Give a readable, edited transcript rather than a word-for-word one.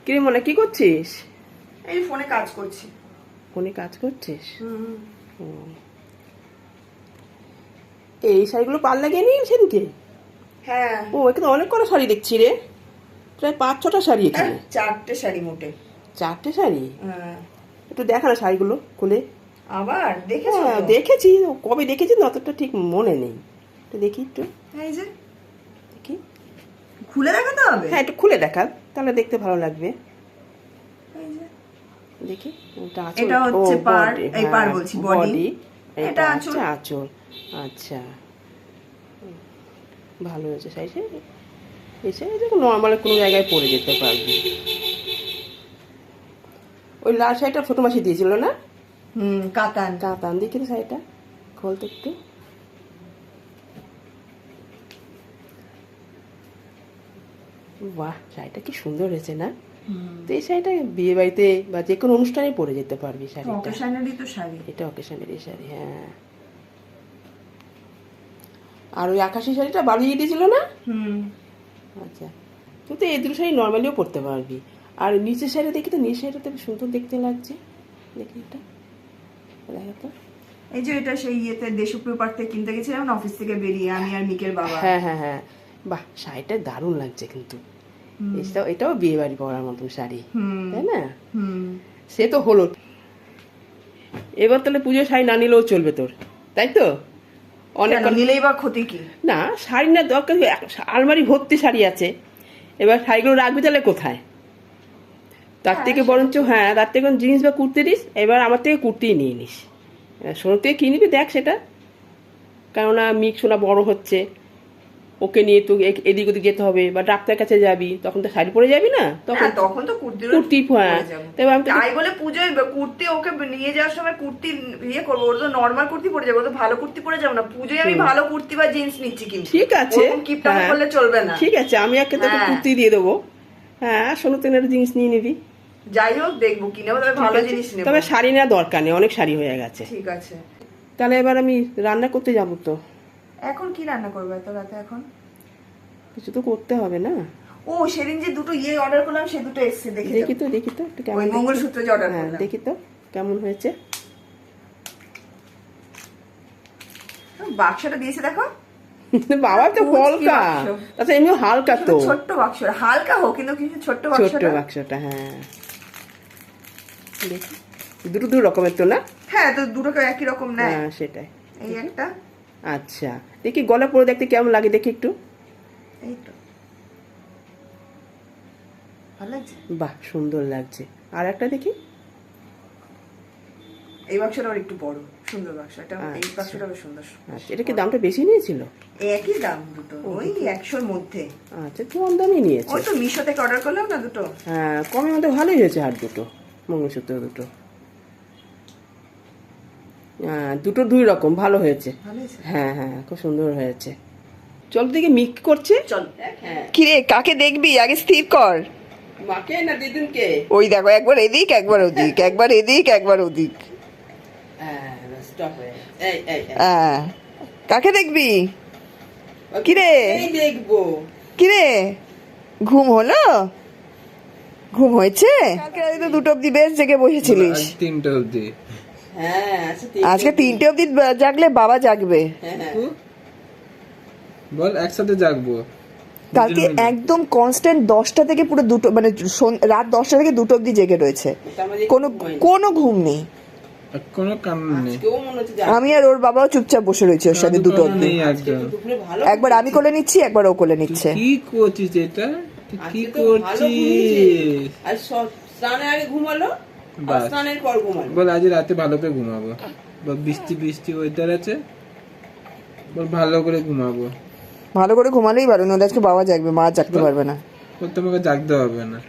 কি রে মনে কি করছিস? এই ফোনে কাজ করছি। ফোনে কাজ করছিস? এই শাড়িগুলো পাল লাগিয়ে নিয়ে সেদিনকে? হ্যাঁ। ও এখানে অনেক কটা শাড়ি দেখছি রে, প্রায় 5-6টা শাড়ি এখানে। 4টে শাড়ি মোটে। 4টে শাড়ি? হ্যাঁ। একটু দেখা না শাড়িগুলো খুলে। আবার দেখেছো? হ্যাঁ দেখেছি, কবে দেখেছি না অতটা ঠিক মনে নেই। একটু দেখি একটু। এই যে দেখি, খুলে দেখাতে হবে? হ্যাঁ একটু খুলে দেখা, তাহলে দেখতে ভালো লাগবে। এই যে দেখি, এটা হচ্ছে পাড়, এই পাড় বলছি বডি। এটা হচ্ছে আঁচল। আচ্ছা ভালো হয়েছে শাড়িটা। এই শাড়িটা নর্মাল কোনো জায়গায় পরে যেতে পারবি। ওই লাল শাড়িটা ছোট মাসি দিয়েছিল না? কাতান। কাতান দেখি তো শাড়িটা, খোলতে একটু। বাহ শাড়িটা কি সুন্দর হয়েছে না? তো এই শাড়িটা বিয়ে বাড়িতে বা যে কোনো অনুষ্ঠানে পরে যেতে পারবি শাড়িটা। অকেশনারি তো শাড়ি, এটা অকেশনারি শাড়ি। হ্যাঁ, আর ওই আকাশি শাড়িটা বালিয়ে দিয়েছিল না? আচ্ছা, তুই তো এই দুটো শাড়ি নর্মালিও পরতে পারবি। আর নিচের শাড়ি দেখি তো, নিচের শাড়িটা তো সুন্দর দেখতে লাগছে। দেখি এটা, দেখা তো। এই যে এটা সেই ইয়েতে দেশপ্রিয় পার্ক থেকে কিনতে গেছিলাম না অফিস থেকে বেরিয়ে, আমি আর মিকের বাবা। হ্যাঁ হ্যাঁ হ্যাঁ, বাহ শাড়িটা দারুণ লাগছে কিন্তু। এটাও বিয়ে বাড়ি পরার মতন শাড়ি, তাই না? সে তো হলো। এবার তাহলে পুজোর শাড়ি না নিলেও চলবে তোর, তাই তো? অনেক নিলেই বা ক্ষতি কি? না শাড়ি না দরকার, আলমারি ভর্তি শাড়ি আছে। এবার শাড়িগুলো রাখবি তাহলে কোথায়? তার থেকে বরঞ্চ হ্যাঁ, তার থেকে জিন্স বা কুর্তি নিস। এবার আমার থেকে কুর্তিই নিয়ে নিস। সোনার থেকে কি নিবি দেখ সেটা, কেননা মিক সোনা বড় হচ্ছে, ওকে নিয়ে তো এদিক ওদিক যেতে হবে, বা ডাক্তার কাছে যাবি, তখন তো শাড়ি পরে যাবি না, তখন তো কুর্তি। হ্যাঁ, তাই বলে পুজোয় কুর্তি ওকে নিয়ে যাওয়ার সময় কুর্তি ইয়ে করবো, ওর তো নর্মাল কুর্তি পরে যাবো, তো ভালো কুর্তি পরে যাবো না। পুজোয় আমি ভালো কুর্তি বা জিন্স নিচ্ছি, কিন্তু ঠিক আছে কিপটা করলে চলবে না। ঠিক আছে, আমি তোকে কুর্তি দিয়ে দেবো। হ্যাঁ, সোনু তেনের জিনিস নিয়ে নিবি। যাই হোক দেখবো কিনে, তবে ভালো জিনিস নেবো। তবে শাড়ি নেওয়া দরকার নেই, অনেক শাড়ি হয়ে গেছে। ঠিক আছে, তাহলে এবার আমি রান্না করতে যাবো তো। এখন কি রান্না করবো এত রাতে? এখন কিছু তো করতে হবে না। ও সেদিন যে দুটো ইয়ে অর্ডার করলাম, সে দুটো এসছে, দেখি তো একটু কেমন, ওই মঙ্গলসূত্র যে অর্ডার করলাম। দেখি তো কেমন হয়েছে। বাক্সটা দিয়েছে দেখো। বাবা তো হালকা, আচ্ছা এমনি হালকা তো, ছোট্ট বাক্স, হালকা হোক কিন্তু কিছু ছোট্ট বাক্সটা। হ্যাঁ দেখি, দুটো রকমের তো না? হ্যাঁ, তো দুটো একই রকম না? হ্যাঁ সেটাই। এই একটা। আচ্ছা দেখি গলা পরে দেখতে কেমন লাগে, দেখি একটু। এই তো ভালো লাগছে। বাহ সুন্দর লাগছে। আর একটা দেখি, এই বাক্সটা একটু বড়, সুন্দর বাক্স এটা। এই বাক্সটা বেশ সুন্দর। আচ্ছা, এটা কি দামটা বেশি নিয়েছিল? একই দাম দুটো, ওই 100-র মধ্যে। আচ্ছা, কম দামই নিয়েছে। ওই তো মিশো থেকে অর্ডার করলাম না দুটো। হ্যাঁ, কমের মধ্যে ভালোই হয়েছে। আর দুটো মঙ্গলসূত্র দুটো, দুটো দুই রকম ভালো হয়েছে। হ্যাঁ হ্যাঁ, খুব সুন্দর হয়েছে। চল দেখি মিক করছে। চল। কি রে, কাকে দেখবি আগে স্থির কর। মাকে না দিদুনকে? ওই দেখো, একবার এদিক একবার ওদিক, একবার এদিক একবার ওদিক। কাকে দেখবি? কিরে দেখবো, কিরে ঘুম হলো? ঘুম হয়েছে? কালকে রাতে তো 2টো অবধি বেশ জেগে বসেছিলিস। 3টে অবধি। হ্যাঁ আজকে 3টে অবধি জাগলে বাবা জাগবে। বল একসাথে জাগবো। কালকে একদম কনস্ট্যান্ট 10টা থেকে পুরো 2টো, মানে রাত 10টা থেকে 2টো অবধি জেগে রয়েছে, কোনো ঘুম নেই, কোনো কাম নেই। আমি আর ওর বাবাও চুপচাপ বসে রয়েছে ওর সাথে 2টো অবধি। একবার আমি কোলে নিচ্ছি, একবার ও কোলে নিচ্ছে। কি করছিস এটা? কি করছিস? আর স্নানের আগে ঘুমালো, স্নানের পর ঘুমালো। বল আজ রাতে ভালো করে ঘুমাবো। বল বৃষ্টি ওয়েদার আছে, বল ভালো করে ঘুমাবো। ভালো করে ঘুমালেই পারো, নইলে আজকে বাবা জাগবে, মা জাগতে পারবে না। তোমাকে জাগতে হবে না।